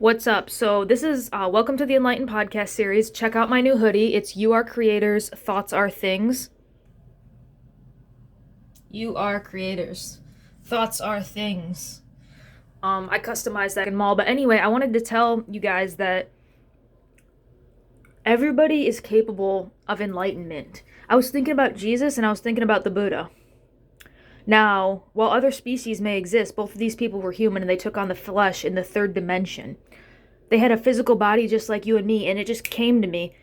What's up? So this is welcome to the Enlightened podcast series. Check out my new hoodie. It's "You Are Creators, Thoughts Are Things." You are creators. Thoughts are things. I customized that in mall, but anyway, I wanted to tell you guys that everybody is capable of enlightenment. I was thinking about Jesus and I was thinking about the Buddha. Now, while other species may exist, both of these people were human and they took on the flesh in the third dimension. They had a physical body just like you and me, and it just came to me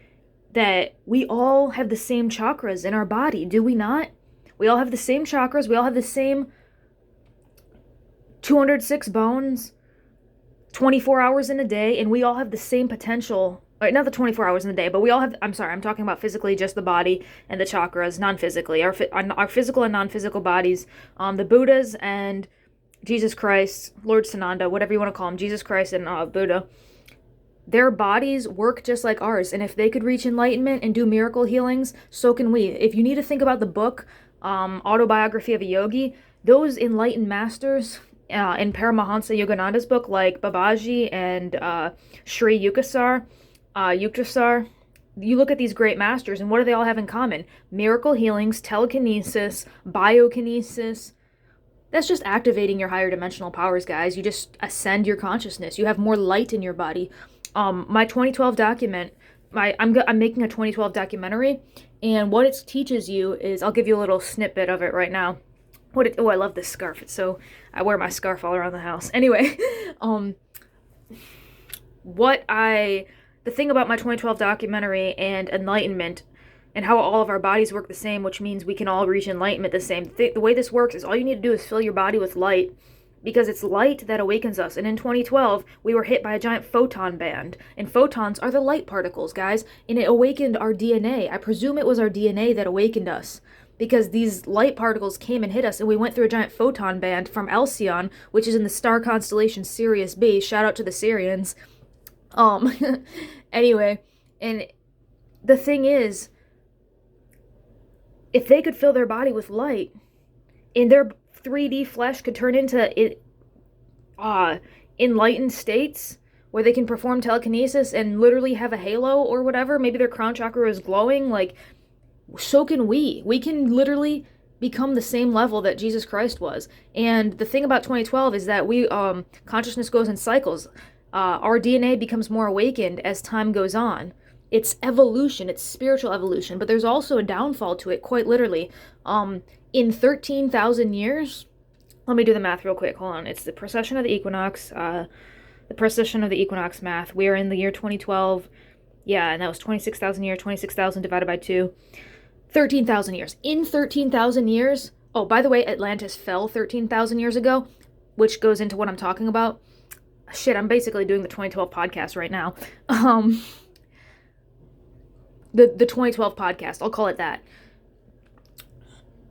that we all have the same chakras in our body, do we not? We all have the same chakras, we all have the same 206 bones, 24 hours in a day, and we all have the same potential. Not the 24 hours in the day, but we all have, I'm sorry, I'm talking about physically, just the body and the chakras, non-physically, our physical and non-physical bodies, the Buddhas and Jesus Christ, Lord Sananda, whatever you want to call him, Jesus Christ and Buddha, their bodies work just like ours, and if they could reach enlightenment and do miracle healings, so can we. If you need to think about the book, Autobiography of a Yogi, those enlightened masters in Paramahansa Yogananda's book, like Babaji and Sri Yukteswar, you look at these great masters, and what do they all have in common? Miracle healings, telekinesis, biokinesis. That's just activating your higher dimensional powers, guys. You just ascend your consciousness. You have more light in your body. My 2012 document, I'm making a 2012 documentary, and what it teaches you is, I'll give you a little snippet of it right now. I love this scarf. I wear my scarf all around the house. Anyway, the thing about my 2012 documentary and enlightenment and how all of our bodies work the same, which means we can all reach enlightenment the same. The way this works is all you need to do is fill your body with light, because it's light that awakens us. And in 2012, we were hit by a giant photon band. And photons are the light particles, guys. And it awakened our DNA. I presume it was our DNA that awakened us, because these light particles came and hit us, and we went through a giant photon band from Alcyon, which is in the star constellation Sirius B. Shout out to the Syrians. Anyway, and the thing is, if they could fill their body with light, and their 3D flesh could turn into enlightened states where they can perform telekinesis and literally have a halo or whatever, maybe their crown chakra is glowing, like, so can we. We can literally become the same level that Jesus Christ was. And the thing about 2012 is that consciousness goes in cycles. Our DNA becomes more awakened as time goes on. It's evolution, it's spiritual evolution, but there's also a downfall to it, quite literally. In 13,000 years, let me do the math real quick, hold on. It's the precession of the equinox, math. We are in the year 2012, yeah, and that was 26,000 years, 26,000 divided by 2. 13,000 years. In 13,000 years, oh, by the way, Atlantis fell 13,000 years ago, which goes into what I'm talking about. Shit, I'm basically doing the 2012 podcast right now. The 2012 podcast, I'll call it that.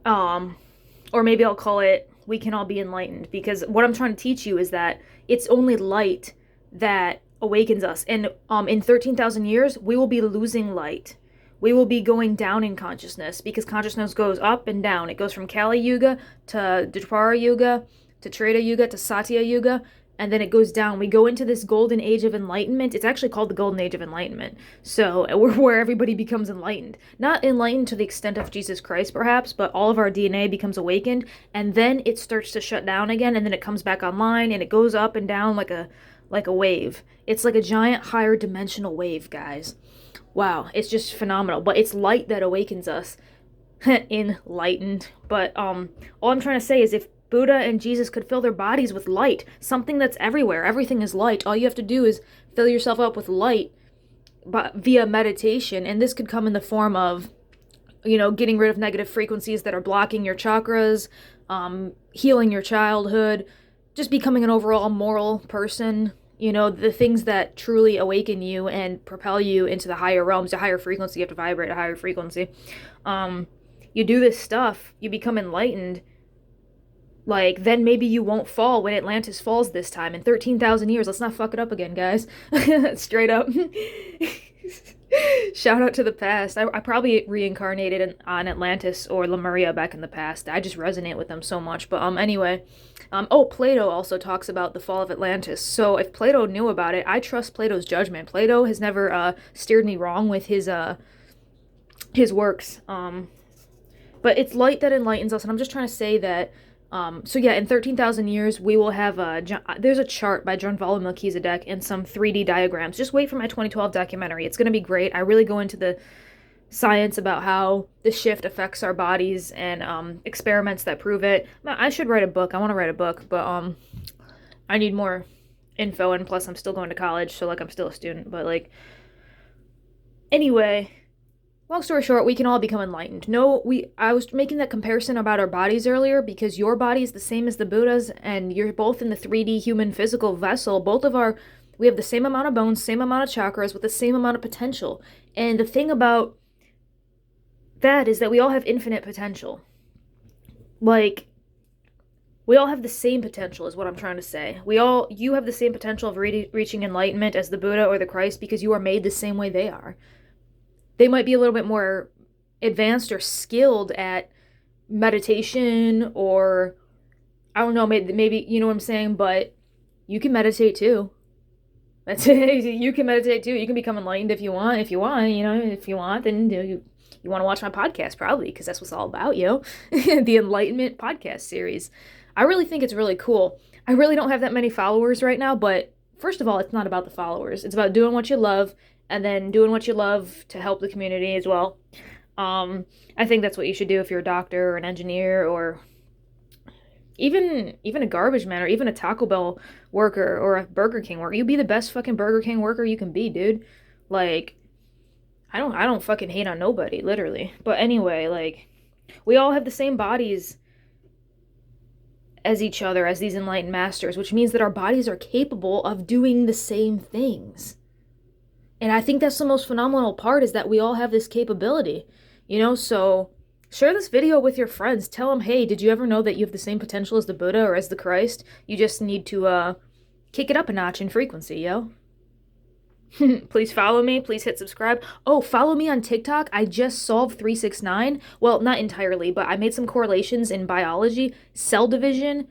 Or maybe I'll call it We Can All Be Enlightened, because what I'm trying to teach you is that it's only light that awakens us. And in 13,000 years, we will be losing light. We will be going down in consciousness, because consciousness goes up and down. It goes from Kali Yuga to Dwapara Yuga to Treta Yuga to Satya Yuga, and then it goes down. We go into this golden age of enlightenment. It's actually called the golden age of enlightenment. So where everybody becomes enlightened. Not enlightened to the extent of Jesus Christ, perhaps, but all of our DNA becomes awakened, and then it starts to shut down again, and then it comes back online, and it goes up and down like a wave. It's like a giant higher dimensional wave, guys. Wow, it's just phenomenal. But it's light that awakens us. Enlightened. But all I'm trying to say is, if Buddha and Jesus could fill their bodies with light, something that's everywhere, everything is light, all you have to do is fill yourself up with light via meditation. And this could come in the form of, getting rid of negative frequencies that are blocking your chakras, healing your childhood, just becoming an overall moral person, the things that truly awaken you and propel you into the higher realms, a higher frequency. You have to vibrate a higher frequency. You do this stuff, you become enlightened. Like, then maybe you won't fall when Atlantis falls this time in 13,000 years. Let's not fuck it up again, guys. Straight up. Shout out to the past. I probably reincarnated on Atlantis or Lemuria back in the past. I just resonate with them so much. But anyway, oh, Plato also talks about the fall of Atlantis. So if Plato knew about it, I trust Plato's judgment. Plato has never steered me wrong with his works. But it's light that enlightens us, and I'm just trying to say that. So yeah, in 13,000 years, we will have there's a chart by John Vala Melchizedek and some 3D diagrams. Just wait for my 2012 documentary. It's going to be great. I really go into the science about how the shift affects our bodies and experiments that prove it. I should write a book. I want to write a book, but I need more info, and plus I'm still going to college, so like I'm still a student, but like anyway, long story short, we can all become enlightened. No, I was making that comparison about our bodies earlier because your body is the same as the Buddha's and you're both in the 3D human physical vessel. We have the same amount of bones, same amount of chakras with the same amount of potential. And the thing about that is that we all have infinite potential. Like, we all have the same potential is what I'm trying to say. You have the same potential of reaching enlightenment as the Buddha or the Christ because you are made the same way they are. They might be a little bit more advanced or skilled at meditation or, I don't know, maybe you know what I'm saying, but you can meditate too. That's it. You can meditate too. You can become enlightened if you want. If you want, then you want to watch my podcast probably because that's what it's all about, the Enlightenment podcast series. I really think it's really cool. I really don't have that many followers right now, but first of all, it's not about the followers. It's about doing what you love and then doing what you love to help the community as well. I think that's what you should do if you're a doctor or an engineer or even a garbage man or even a Taco Bell worker or a Burger King worker. You be the best fucking Burger King worker you can be, dude. Like, I don't fucking hate on nobody, literally. But anyway, like, we all have the same bodies as each other, as these enlightened masters, which means that our bodies are capable of doing the same things. And I think that's the most phenomenal part is that we all have this capability, so share this video with your friends. Tell them, hey, did you ever know that you have the same potential as the Buddha or as the Christ? You just need to kick it up a notch in frequency, yo. Please follow me. Please hit subscribe. Oh, follow me on TikTok. I just solved 369. Well, not entirely, but I made some correlations in biology, cell division,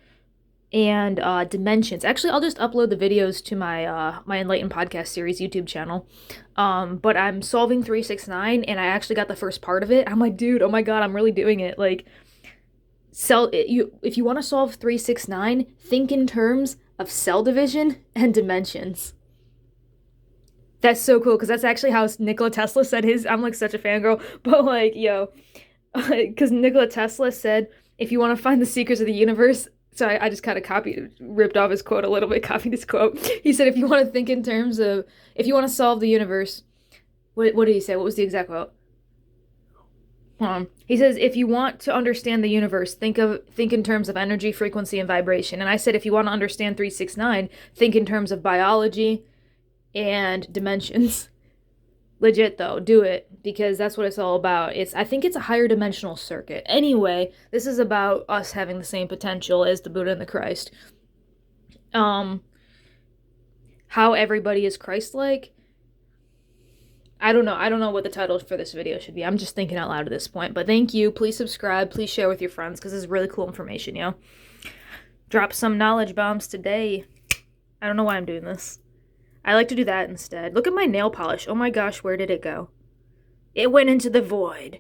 and dimensions. Actually, I'll just upload the videos to my my Enlightened podcast series YouTube channel. But I'm solving 369, and I actually got the first part of it. I'm like, dude, oh my god, I'm really doing it. Like, if you want to solve 369, think in terms of cell division and dimensions. That's so cool, because that's actually how Nikola Tesla said his. I'm like such a fangirl, but like, yo, because Nikola Tesla said, if you want to find the secrets of the universe. So I just kind of ripped off his quote a little bit, copied his quote. He said, if you want to think in terms of, if you want to solve the universe, what did he say? What was the exact quote? He says, if you want to understand the universe, think in terms of energy, frequency, and vibration. And I said, if you want to understand 369, think in terms of biology and dimensions. Legit though, do it, because that's what it's all about. I think it's a higher dimensional circuit. Anyway, this is about us having the same potential as the Buddha and the Christ. How everybody is Christ-like. I don't know what the title for this video should be. I'm just thinking out loud at this point. But thank you. Please subscribe. Please share with your friends, because this is really cool information, Drop some knowledge bombs today. I don't know why I'm doing this. I like to do that instead. Look at my nail polish. Oh my gosh, where did it go? It went into the void.